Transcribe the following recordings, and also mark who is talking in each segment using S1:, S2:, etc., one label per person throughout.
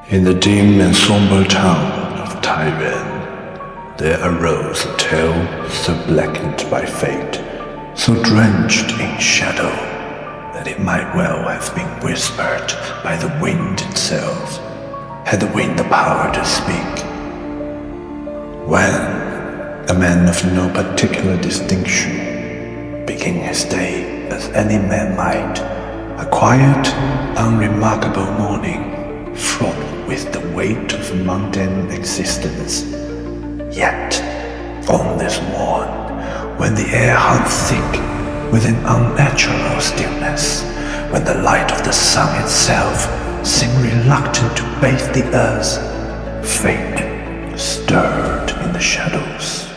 S1: In the dim and somber town of Taiwan, there arose a tale so blackened by fate, so drenched in shadow, that it might well have been whispered by the wind itself, had the wind the power to speak. When a man of no particular distinction began his day as any man might, a quiet, unremarkable morning, fraught with the weight of mundane existence. Yet, on this morn, when the air hung thick with an unnatural stillness, when the light of the sun itself seemed reluctant to bathe the earth, fate stirred in the shadows.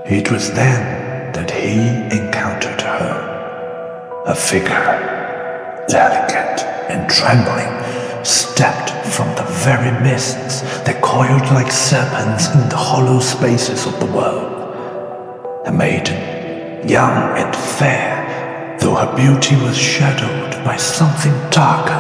S1: It was then that he encountered her, a figure, delicate and trembling, stepped from the very mists that coiled like serpents in the hollow spaces of the world. A maiden, young and fair, though her beauty was shadowed by something darker,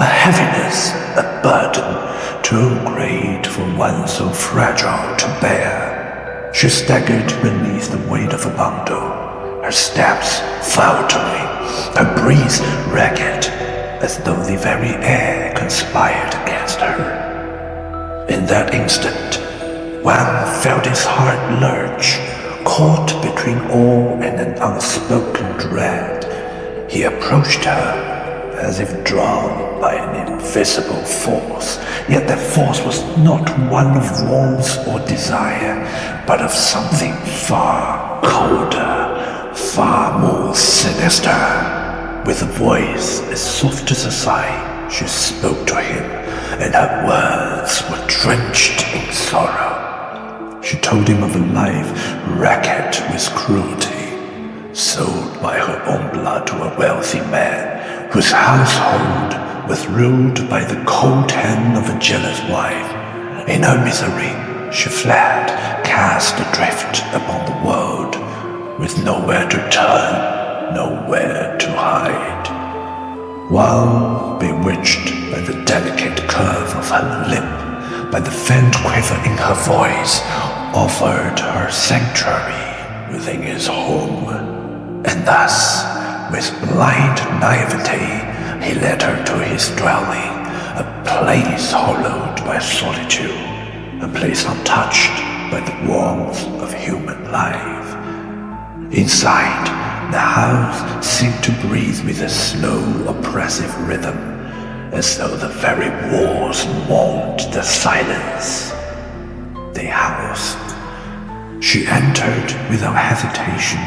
S1: a heaviness, a burden, too great for one so fragile to bear. She staggered beneath the weight of a bundle, her steps faltering, her breath ragged, as though the very air conspired against her. In that instant, one felt his heart lurch, caught between awe and an unspoken dread. He approached her, as if drawn by an invisible force, yet that force was not one of warmth or desire, but of something far colder, far more sinister. With a voice as soft as a sigh, she spoke to him, and her words were drenched in sorrow. She told him of a life racked with cruelty, sold by her own blood to a wealthy man, whose household was ruled by the cold hand of a jealous wife. In her misery, she fled, cast adrift upon the world, with nowhere to turn, nowhere to hide. While bewitched by the delicate curve of her lip, by the faint quiver in her voice, offered her sanctuary within his home. And thus, with blind naivety, he led her to his dwelling, a place hollowed by solitude, a place untouched by the warmth of human life. Inside, the house seemed to breathe with a slow, oppressive rhythm, as though the very walls mourned the silence they housed. She entered without hesitation,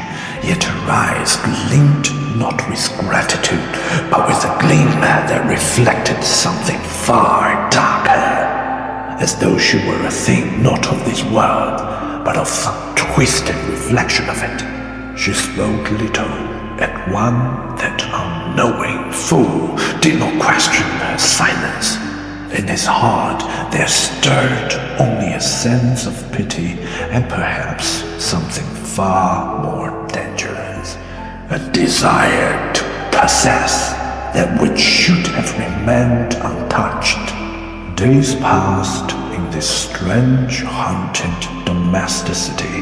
S1: yet her eyes gleamed not with gratitude, but with a gleam that reflected something far darker, as though she were a thing not of this world, but of some twisted reflection of it. She spoke little, and one that unknowing fool did not question her silence. In his heart there stirred only a sense of pity, and perhaps something far more dangerous, a desire to possess that which should have remained untouched. Days passed in this strange, haunted domesticity,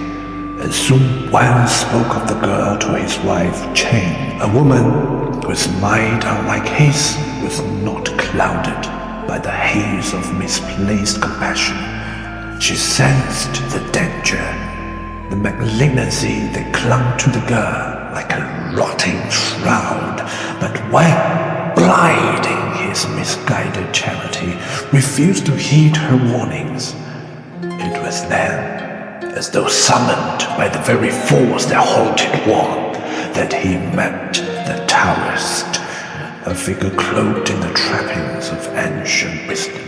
S1: and soon one spoke of the girl to his wife Chen, a woman whose mind, unlike his, was not clouded by the haze of misplaced compassion. She sensed the danger, the malignancy that clung to the girl like a rotting shroud, but when, blind in his misguided charity, refused to heed her warnings. It was then, as though summoned by the very force that haunted one, that he met the Taoist, a figure cloaked in the trappings of ancient wisdom,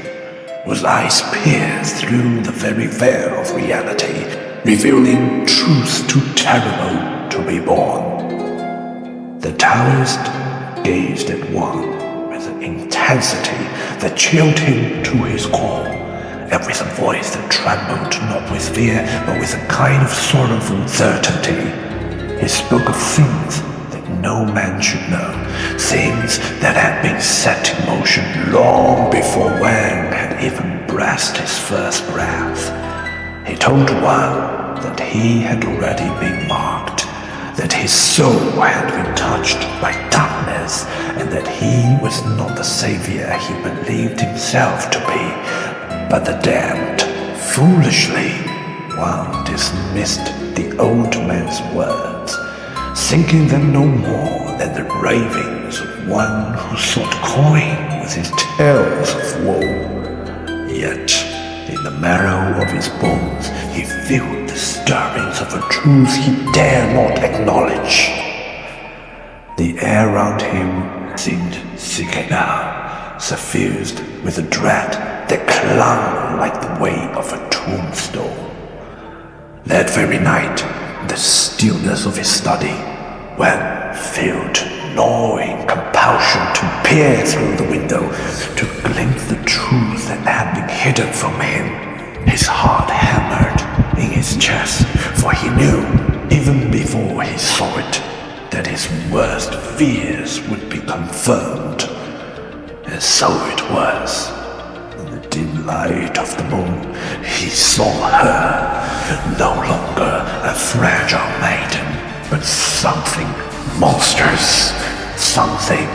S1: whose eyes pierced through the very veil of reality, revealing truths too terrible to be borne. The Taoist gazed at one with an intensity that chilled him to his core, and with a voice that trembled not with fear, but with a kind of sorrowful certainty. He spoke of things that no man should know, scenes that had been set in motion long before Wang had even breathed his first breath. He told Wang that he had already been marked, that his soul had been touched by darkness, and that he was not the savior he believed himself to be, but the damned. Foolishly, Wang dismissed the old man's words, thinking them no more than the ravings of one who sought coin with his tales of woe. Yet, in the marrow of his bones, he felt the stirrings of a truth he dare not acknowledge. The air round him seemed thick now, suffused with a dread that clung like the weight of a tombstone. That very night, in the stillness of his study, Wang felt gnawing compulsion to peer through the window, to glimpse the truth that had been hidden from him. His heart hammered in his chest, for he knew, even before he saw it, that his worst fears would be confirmed. And so it was. In the dim light of the moon, he saw her, no longer a fragile maiden, but something monstrous, something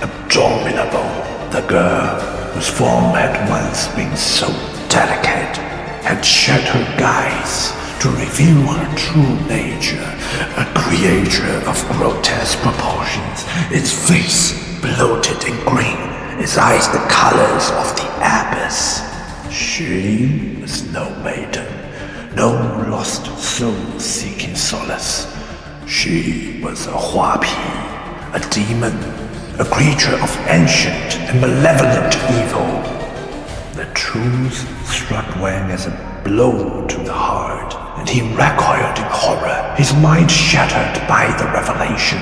S1: abominable. The girl, whose form had once been so delicate, had shed her guise to reveal her true nature, a creature of grotesque proportions, its face bloated and green, its eyes the colors of the abyss. She was no maiden, no lost soul seeking solace. She was a Huapi, a demon, a creature of ancient and malevolent evil. The truth struck Wang as a blow to the heart, and he recoiled in horror, his mind shattered by the revelation.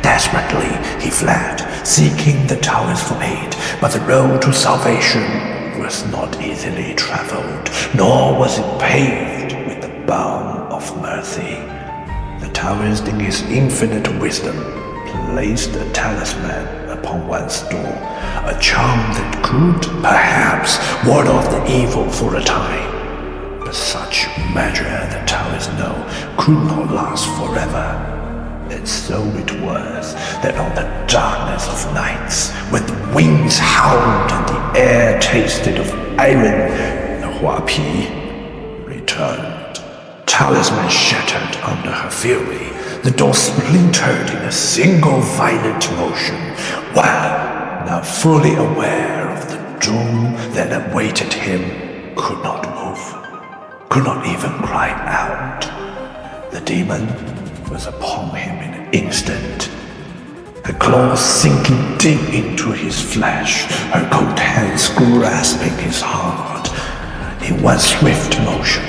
S1: Desperately, he fled, seeking the towers for aid, but the road to salvation was not easily traveled, nor was it paved with the balm of mercy. The Taoist, in his infinite wisdom, placed a talisman upon Wang's door, a charm that could, perhaps, ward off the evil for a time. But such measure, the Taoists know, could not last forever. And so it was that on the darkness of nights, when the winds howled and the air tasted of iron, the Huapi returned. Talisman shattered under her fury. The door splintered in a single violent motion, while, now fully aware of the doom that awaited him, could not move, could not even cry out. The demon was upon him in an instant, her claws sinking deep into his flesh, her cold hands grasping his heart. In one swift motion,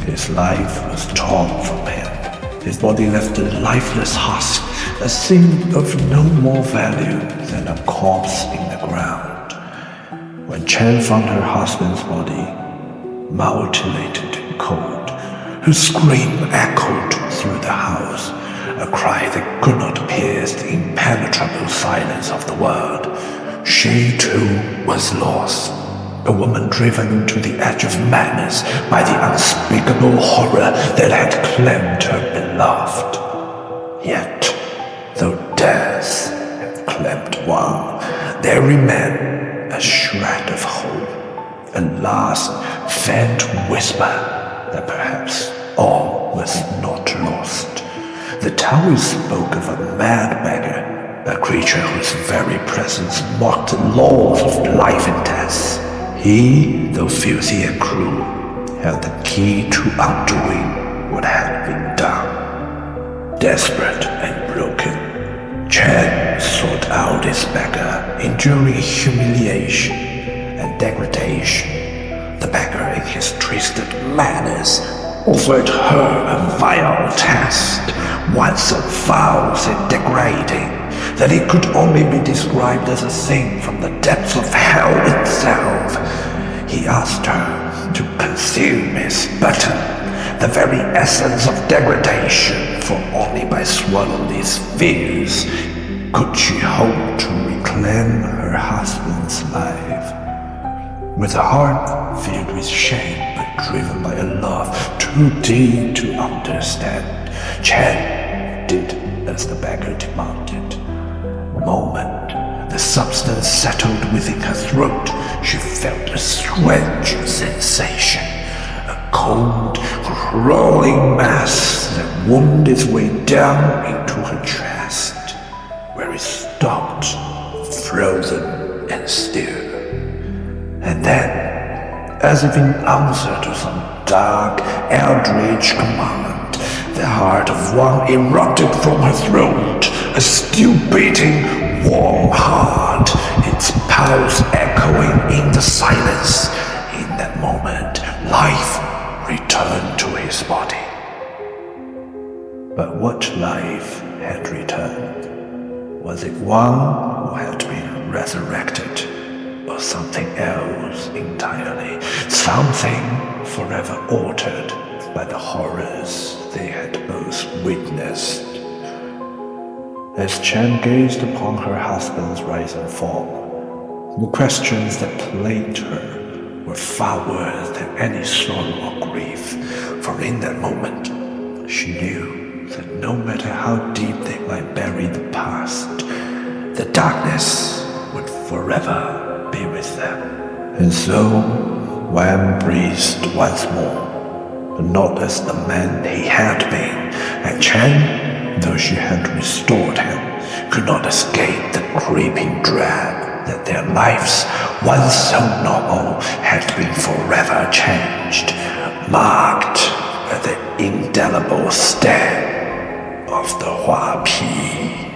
S1: his life was torn from him. His body left a lifeless husk, a thing of no more value than a corpse in the ground. When Chen found her husband's body, mutilated and cold, her scream echoed through the house, a cry that could not pierce the impenetrable silence of the world. She too was lost. A woman driven to the edge of madness by the unspeakable horror that had claimed her beloved. Yet, though death had claimed one, there remained a shred of hope, a last faint whisper that perhaps all was not lost. The Taoist spoke of a mad beggar, a creature whose very presence mocked the laws of life and death. He, though filthy and cruel, held the key to undoing what had been done. Desperate and broken, Chen sought out his beggar, enduring humiliation and degradation. The beggar, in his twisted madness, offered her a vile test, one so foul and degrading that it could only be described as a thing from the depths of hell itself. He asked her to consume his button, the very essence of degradation, for only by swallowing these fears could she hope to reclaim her husband's life? With a heart filled with shame but driven by a love too deep to understand, Chen did as the beggar demanded. The moment the substance settled within her throat, she felt a strange sensation, a cold, crawling mass that wound its way down into her chest, where it stopped, frozen and still. And then, as if in answer to some dark, eldritch command, the heart of one erupted from her throat, a still-beating, warm heart, its pulse echoing in the silence. In that moment, life returned to his body. But what life had returned? Was it one who had been resurrected, or something else entirely, something forever altered by the horrors they had both witnessed? As Chen gazed upon her husband's rising form, the questions that plagued her were far worse than any sorrow or grief, for in that moment she knew that no matter how deep they might bury the past, the darkness would forever be with them. And so Wang breathed once more, but not as the man he had been, and Chen, though she had restored him, could not escape the creeping dread that their lives, once so normal, had been forever changed, marked by the indelible stamp of the Hua Pi.